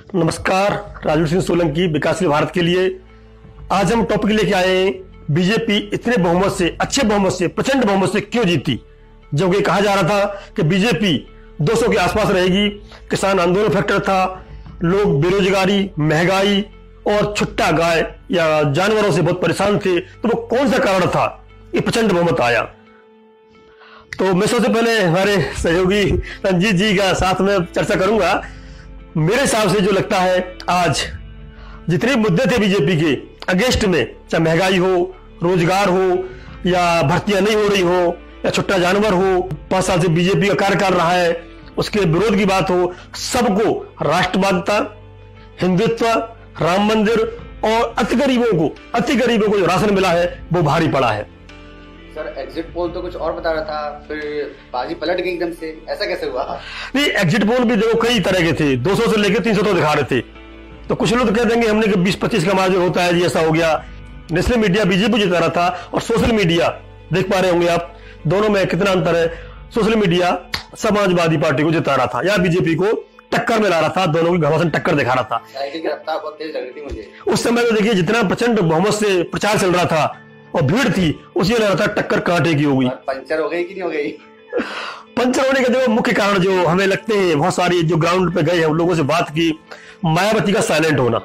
नमस्कार, राजवीर सिंह सोलंकी, विकासशील भारत के लिए। आज हम टॉपिक लेके आए हैं बीजेपी इतने बहुमत से, अच्छे बहुमत से, प्रचंड बहुमत से क्यों जीती, जबकि कहा जा रहा था कि बीजेपी 200 के आसपास रहेगी। किसान आंदोलन फैक्टर था, लोग बेरोजगारी, महंगाई और छुट्टा गाय या जानवरों से बहुत परेशान थे। तो वो कौन सा कारण था ये प्रचंड बहुमत आया? तो मैं सबसे पहले हमारे सहयोगी रंजीत जी का साथ में चर्चा करूंगा। मेरे हिसाब से जो लगता है, आज जितने मुद्दे थे बीजेपी के अगेंस्ट में, चाहे महंगाई हो, रोजगार हो, या भर्तियां नहीं हो रही हो, या छुट्टा जानवर हो, 5 साल से बीजेपी का कार्यकाल रहा है, उसके विरोध की बात हो, सबको राष्ट्रवादिता, हिंदुत्व, राम मंदिर और अति गरीबों को जो राशन मिला है वो भारी पड़ा है। सर, एग्जिट पोल तो कुछ और बता रहा था, फिर बाजी पलट गई एकदम से, ऐसा कैसे हुआ? नहीं, एग्जिट पोल भी देखो कई तरह के थे, 200 से लेकर 300 तो दिखा रहे थे। तो कुछ लोग तो कह देंगे हमने कि 20-25 का मार्जिन होता है जी, ऐसा हो गया। नेशनल मीडिया बीजेपी जिता रहा था और सोशल मीडिया देख पा रहे होंगे आप, दोनों में कितना अंतर है। सोशल मीडिया समाजवादी पार्टी को जिता रहा था या बीजेपी को टक्कर में ला रहा था, दोनों की घमासान टक्कर दिखा रहा था। रफ्तार बहुत तेज लग रही थी मुझे उस समय। तो देखिए, जितना प्रचंड बहुमत से प्रचार चल रहा था और भीड़ थी, उसी लग रहा था टक्कर कांटे की होगी। पंचर हो गई कि नहीं हो गई? पंचर होने का जो मुख्य कारण जो हमें लगते हैं, बहुत सारी जो ग्राउंड पे गए हैं उन लोगों से बात की, मायावती का साइलेंट होना।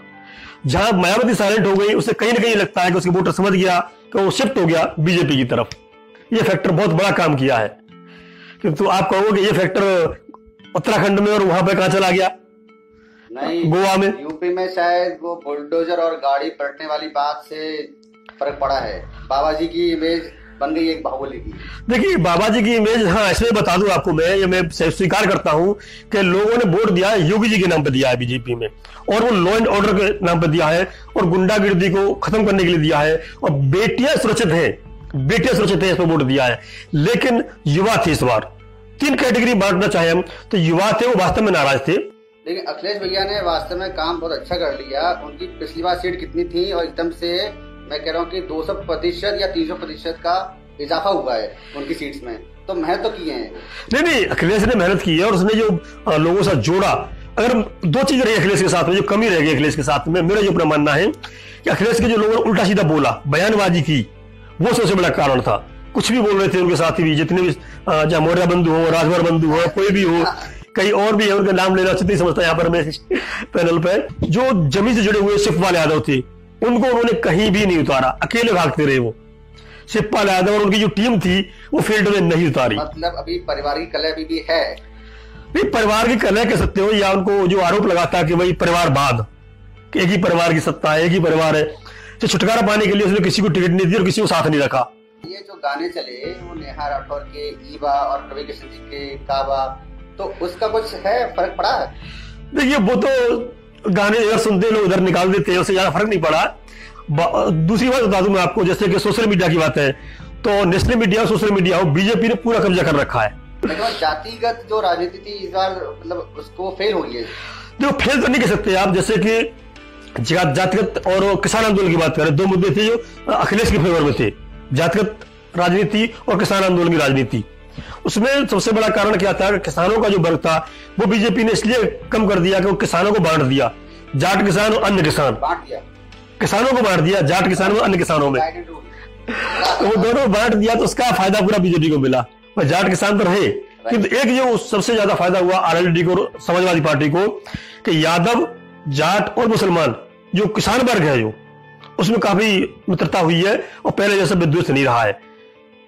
जहां मायावती साइलेंट हो गई, उसे कहीं ना कहीं लगता है कि उसके वोटर समझ गया कि वो शिफ्ट हो गया बीजेपी की तरफ। ये फैक्टर बहुत बड़ा काम किया है। किंतु आप कहोगे ये फैक्टर उत्तराखंड में और वहां पे कहां चला गया? नहीं, गोवा में, यूपी में शायद वो बुलडोजर और गाड़ी पलटने वाली बात से फर्क पड़ा है। बाबा जी की इमेज बन गई एक बाहुबली की। देखिए, बाबा जी की इमेज, हाँ, इसमें बता दूं आपको, ये मैं स्वीकार करता हूं कि लोगों ने वोट दिया है योगी जी के नाम पे दिया है बीजेपी में, और वो लॉ एंड ऑर्डर के नाम पे दिया है और गुंडागिर्दी को खत्म करने के लिए दिया है, और बेटियां सुरक्षित है इस पर वोट दिया है। लेकिन युवा थे इस बार, 3 कैटेगरी बांटना चाहे हम तो युवा थे, वो वास्तव में नाराज थे। लेकिन अखिलेश भैया ने वास्तव में काम बहुत अच्छा कर लिया। उनकी पिछली बार सीट कितनी थी और एकदम से मैं कह रहा हूँ कि 200% या 300% का इजाफा हुआ है उनकी सीट्स में। तो मेहनत तो की है। नहीं, अखिलेश ने मेहनत की है और उसने जो लोगों से जोड़ा। अगर 2 चीज रही अखिलेश के साथ में, जो कमी रह गई अखिलेश के साथ में, मेरा जो अपना मानना है कि अखिलेश के जो लोगों ने उल्टा सीधा बोला, बयानबाजी की, वो सबसे बड़ा कारण था। कुछ भी बोल रहे थे उनके साथी भी, जितने भी, चाहे मौर्य बंधु हो, राजभर बंधु हो, कोई भी हो, कई और भी है, उनका नाम लेना उचित नहीं समझता यहाँ पर मैं पैनल पे। जो जमीन से जुड़े हुए शिवपाल यादव थे, उनको उन्होंने कहीं भी नहीं उतारा, अकेले भागते रहे वो। शिवपाल यादव और उनकी जो टीम थी वो फील्ड में नहीं उतारी। मतलब अभी परिवार की कलह भी है। नहीं, परिवार की कलह कह सकते हो, या उनको जो आरोप लगाता कि भाई परिवारवाद, एक ही परिवार की सत्ता है, एक ही परिवार है, तो छुटकारा पाने के लिए उसने किसी को टिकट नहीं दी और किसी को साथ नहीं रखा। ये जो गाने चले वो नेहा राठौर के ईवा और रवि किशन जी के काबा, तो उसका कुछ है, फर्क पड़ा है? देखिए, वो तो गाने इधर सुनते लोग उधर निकाल देते हैं, उससे ज्यादा फर्क नहीं पड़ा। दूसरी बात बता दूं मैं आपको, जैसे कि सोशल मीडिया की बात है, तो नेशनल मीडिया, सोशल मीडिया हो, बीजेपी ने पूरा कब्जा कर रखा है। लेकिन जातिगत जो राजनीति थी इस बार, मतलब उसको फेल हो गई है। देखो, फेल तो नहीं कह सकते आप। जैसे कि जातिगत और किसान आंदोलन की बात करें, 2 मुद्दे थे जो अखिलेश के फेवर में थे, जातिगत राजनीति और किसान आंदोलन की राजनीति। उसमें सबसे बड़ा कारण क्या था कि किसानों का जो वर्ग था वो बीजेपी ने इसलिए कम कर दिया कि वो किसानों को बांट दिया, जाट किसान और अन्य किसान, बांट दिया, किसानों को बांट दिया, जाट किसानों और अन्य किसानों में, तो वो दोनों बांट दिया, तो उसका फायदा पूरा बीजेपी को मिला। और जाट किसान तो रहे, किंतु एक जो सबसे ज्यादा फायदा हुआ आरएलडी को, समाजवादी पार्टी को, कि यादव, जाट और मुसलमान जो किसान वर्ग है, जो उसमें काफी मित्रता हुई है और पहले जैसा विद्वेष नहीं रहा है।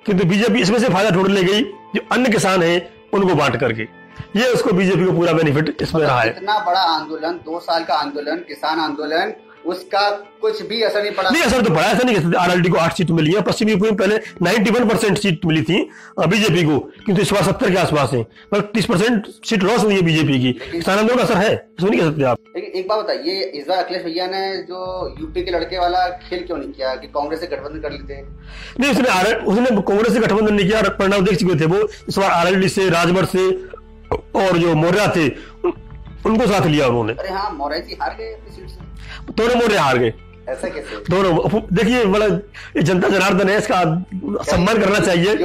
किंतु बीजेपी इसमें से फायदा ढूंढ ले गई, जो अन्य किसान हैं उनको बांट करके। ये उसको बीजेपी को पूरा बेनिफिट इसमें रहा है। इतना बड़ा आंदोलन, 2 साल का आंदोलन, किसान आंदोलन, उसका कुछ भी असर नहीं पड़ा। नहीं, असर तो पड़ा, ऐसा नहीं कहते। आरएलडी को 8 सीट मिली है, पश्चिमी यूपी में पहले 91% सीट मिली थी बीजेपी को, किंतु इस बार 70 के आसपास है, मतलब 30% सीट लॉस हुई है बीजेपी की। किसान आंदोलन का असर है, इसको नहीं कह सकते आप। लेकिन एक बात बताइए, इस बार अखिलेश भैया ने जो यूपी के लड़के वाला खेल क्यों नहीं किया कि कांग्रेस से गठबंधन कर लेते? नहीं, उसने कांग्रेस से गठबंधन नहीं किया, परिणाम देख चुके थे वो। इस बार आरएलडी से, राजभर से और जो मौर्य थे उनको साथ लिया उन्होंने। अरे हाँ, मौर्य जी हार गए अपनी सीट से। दोनों मौर्य हार गए, ऐसा कैसे? दोनों देखिए, बड़ा ये जनता जनार्दन है, इसका सम्मान करना चाहिए।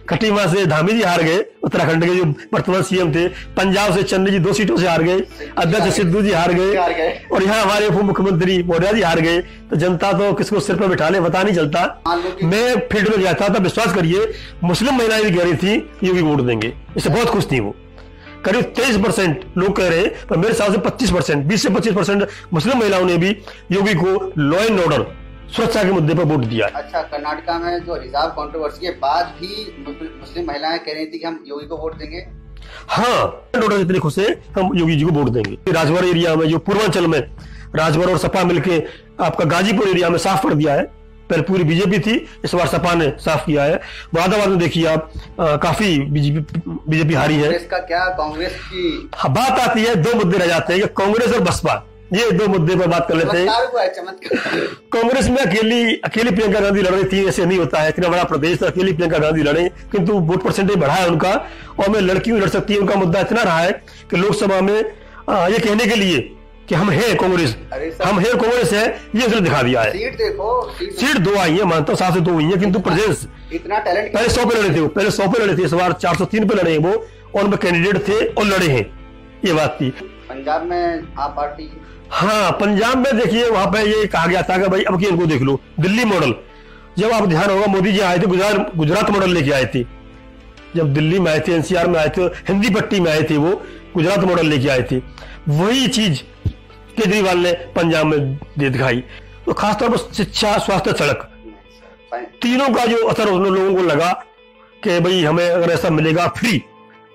खटीमा से धामी जी हार गए, उत्तराखंड के जो वर्तमान सीएम थे। पंजाब से चन्नी जी 2 सीटों से हार गए, अध्यक्ष सिद्धू जी हार गए, और यहाँ हमारे उप मुख्यमंत्री मौर्य जी हार गए। तो जनता तो किसको सिर पर बिठा ले पता नहीं चलता। मैं फील्ड में जाता था, विश्वास करिए मुस्लिम महिलाएं भी कह रही थी योगी वोट देंगे, इससे बहुत खुश थी वो। करीब 23% लोग कह रहे हैं, पर मेरे हिसाब से 25%, 20 से 25% मुस्लिम महिलाओं ने भी योगी को लॉ एंड ऑर्डर, सुरक्षा के मुद्दे पर वोट दिया। अच्छा, कर्नाटका में जो हिजाब कंट्रोवर्सी के बाद भी मुस्लिम महिलाएं कह रही थी कि हम योगी को वोट देंगे। हाँ, ऑर्डर जितने खुश है हम योगी जी को वोट देंगे। राजभर एरिया में, जो पूर्वांचल में राजभर और सपा मिलके आपका गाजीपुर एरिया में साफ कर दिया है। पहले पूरी बीजेपी थी, इस बार सपा ने साफ किया है। मुरादाबाद में देखिए आप, काफी बीजेपी हारी है। इसका क्या कांग्रेस की बात आती है, 2 मुद्दे रह जाते हैं कि कांग्रेस और बसपा, ये 2 मुद्दे पर बात कर लेते हैं। कांग्रेस में अकेली प्रियंका गांधी लड़ रही थी, ऐसे नहीं होता है, इतना बड़ा प्रदेश, अकेली प्रियंका गांधी लड़े, किंतु वोट परसेंटेज बढ़ा है उनका, और मैं लड़की भी लड़ सकती है। उनका मुद्दा इतना रहा है कि लोकसभा में ये कहने के लिए कि हम हैं कांग्रेस, हम हैं कांग्रेस है, ये उसने दिखा दिया है। सीट देखो, सीट 2 आई है, मानता हूँ 7 से 2 हुई है, किंतु प्रेजेंस इतना टैलेंट। पहले 100 पे लड़े थे वो, पहले 100 पे लड़े थे, इस बार 403 पे लड़े हैं वो, और उनमें कैंडिडेट थे और लड़े हैं, ये बात थी। पंजाब में आप पार्टी, हाँ पंजाब में देखिए, वहां पे ये कहा गया था कि भाई अब की इनको देख लो, दिल्ली मॉडल। जब आप ध्यान होगा, मोदी जी आए थे, गुजरात मॉडल लेके आए थे। जब दिल्ली में आए थे, एनसीआर में आए थे, हिंदी पट्टी में आए थे, वो गुजरात मॉडल लेके आए थे। वही चीज केजरीवाल ने पंजाब में दे दिखाई। तो खासतौर पर शिक्षा, स्वास्थ्य, सड़क, तीनों का जो असर उन लोगों को लगा कि भाई हमें अगर ऐसा मिलेगा फ्री,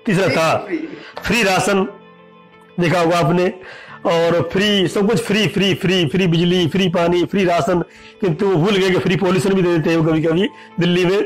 तीसरा था फ्री राशन, देखा होगा आपने, और फ्री सब कुछ, फ्री फ्री फ्री फ्री बिजली, फ्री पानी, फ्री राशन, किंतु वो भूल गए कि फ्री पॉल्यूशन भी दे देते हैं कभी कभी दिल्ली में।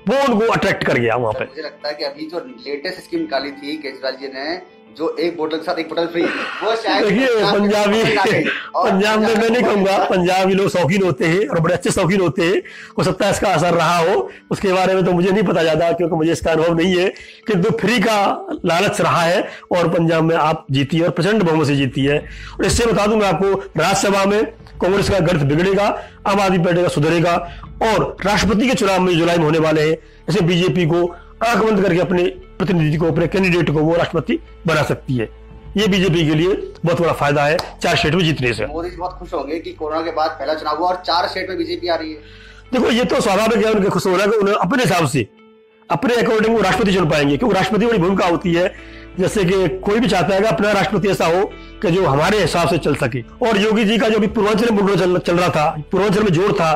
वो उनको अट्रैक्ट कर गया वहां पे। मुझे लगता है कि अभी जो लेटेस्ट स्कीम निकाली थी केजरीवाल जी ने, जो 1 बोतल के साथ 1 बोतल फ्री, वो शायद देखिए पंजाब में मैं नहीं कहूंगा, पंजाबी लोग शौकीन होते हैं और बड़े अच्छे शौकीन होते हैं, हो सकता है इसका असर रहा हो, उसके बारे में तो मुझे नहीं पता ज्यादा, क्योंकि मुझे इसका अनुभव नहीं है, किंतु फ्री का लालच रहा है और पंजाब में आप जीती है और प्रचंड बहुमत से जीती है। और इससे बता दूं मैं आपको, राज्यसभा में कांग्रेस का गढ़ बिगड़ेगा, आम आदमी पार्टी का सुधरेगा, और राष्ट्रपति के चुनाव में जुलाई में होने वाले हैं, ऐसे बीजेपी को आंख बंद करके अपने प्रतिनिधि को, अपने कैंडिडेट को वो राष्ट्रपति बना सकती है। ये बीजेपी के लिए बहुत बड़ा फायदा है 4 स्टेट में जीतने से। मोदी जी बहुत खुश होंगे कि कोरोना के बाद पहला चुनाव हुआ और 4 स्टेट में बीजेपी आ रही है। देखो ये तो स्वाभाविक है उनके खुश होना, कि उन्हें अपने हिसाब से, अपने अकॉर्डिंग वो राष्ट्रपति चुन पाएंगे, क्योंकि राष्ट्रपति बड़ी भूमिका होती है। जैसे कि कोई भी चाहता है कि अपना राष्ट्रपति ऐसा हो कि जो हमारे हिसाब से चल सके। और योगी जी का जो भी पूर्वांचल में बुलडोजर चल रहा था, पूर्वांचल में जोर था,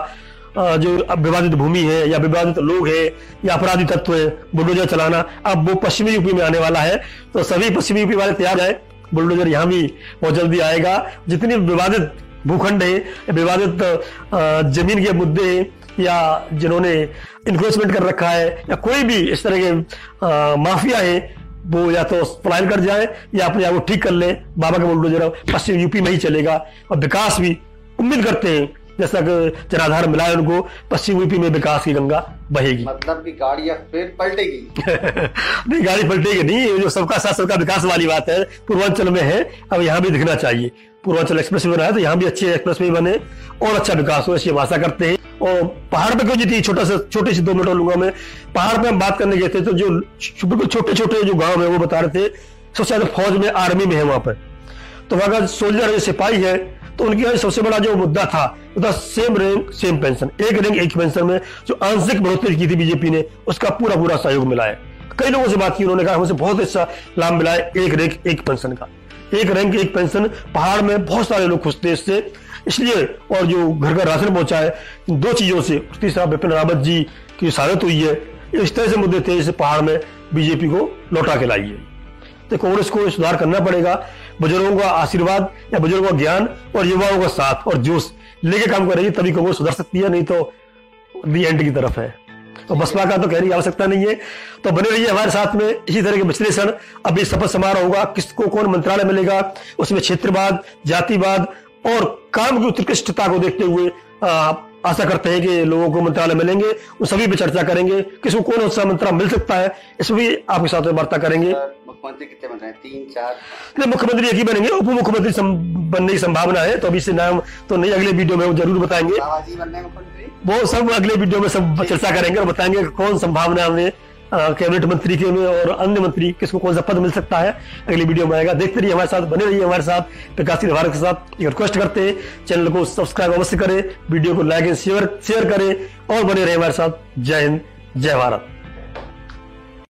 जो विवादित भूमि है या विवादित लोग है या अपराधी तत्व है, बुलडोजर चलाना, अब वो पश्चिमी यूपी में आने वाला है। तो सभी पश्चिमी यूपी वाले तैयार है, बुलडोजर यहाँ भी बहुत जल्दी आएगा। जितनी विवादित भूखंड है, विवादित जमीन के मुद्दे हैं, या जिन्होंने इन्क्रोचमेंट कर रखा है, या कोई भी इस तरह के माफिया है, वो या तो पलायन कर जाए या अपने आप को ठीक कर ले। बाबा का बुलडोजर पश्चिम यूपी में ही चलेगा, और विकास भी उम्मीद करते हैं, जैसा कि जनाधार मिला है उनको, पश्चिम यूपी में विकास की गंगा बहेगी। मतलब कि गाड़ी फिर पलटेगी नहीं, गाड़ी पलटेगी नहीं, जो सबका साथ सबका विकास वाली बात है, पूर्वांचल में है, अब यहाँ भी दिखना चाहिए। पूर्वांचल एक्सप्रेस वे बना है तो यहाँ भी अच्छे एक्सप्रेस वे बने और अच्छा विकास हो, ऐसी आशा करते हैं। और पहाड़ पे क्यों जीती, छोटे से 2 मिनट लूंगा मैं। पहाड़ पे हम बात करने गए थे, तो जो बिल्कुल छोटे छोटे जो गांव है वो बता रहे थे सबसे ज्यादा फौज में, आर्मी में है वहां पर। तो वहां का सोल्जर है, सिपाही है, तो उनके यहाँ सबसे बड़ा जो मुद्दा था वो था same rank same pension, 1 rank 1 pension में जो आंशिक बढ़ोतरी की थी बीजेपी ने, उसका पूरा सहयोग मिला है। कई लोगों से बात की, उन्होंने कहा हमसे बहुत अच्छा लाभ मिला है 1 रैंक 1 पेंशन का। 1 रैंक 1 पेंशन, पहाड़ में बहुत सारे लोग खुश थे इससे, इसलिए। और जो घर घर राशन पहुंचा है, 2 चीजों से, तीसरा विपिन रावत जी की शहादत हुई है, इस तरह से मुद्दे थे जिसे पहाड़ में बीजेपी को लौटा के लाई है। तो कांग्रेस को सुधार करना पड़ेगा, बुजुर्गों का आशीर्वाद या बुजुर्गों का ज्ञान और युवाओं का साथ और जोश लेके काम करेगी, तभी कांग्रेस सुधर सकती है, नहीं तो दी एंड की तरफ है। तो बसपा का तो कहने की आवश्यकता नहीं है। तो बने रहिए हमारे साथ में, इसी तरह के विश्लेषण। अभी शपथ समारोह होगा, किसको कौन मंत्रालय मिलेगा, उसमें क्षेत्रवाद, जातिवाद और काम की उत्कृष्टता को देखते हुए आशा करते हैं कि लोगों को मंत्रालय मिलेंगे, उन सभी पे चर्चा करेंगे, किसको कौन सा मंत्रालय मिल सकता है, इसमें भी आपके साथ वार्ता करेंगे। मुख्यमंत्री कितने बन रहे हैं? 3 4? नहीं, मुख्यमंत्री एक ही बनेंगे, उप मुख्यमंत्री बनने की संभावना है, तो अभी से नाम तो नहीं, अगले वीडियो में वो जरूर बताएंगे। बाबाजी बनने मुख्यमंत्री वो सब अगले वीडियो में सब चर्चा करेंगे और बताएंगे कौन संभावना में कैबिनेट मंत्री के में और अन्य मंत्री किसको कौन सा पद मिल सकता है, अगली वीडियो में आएगा। देखते रहिए हमारे साथ, बने रहिए हमारे साथ विकासशील भारत के साथ। एक रिक्वेस्ट करते हैं, चैनल को सब्सक्राइब अवश्य करें, वीडियो को लाइक एंड शेयर करें और बने रहिए हमारे साथ। जय हिंद, जय भारत।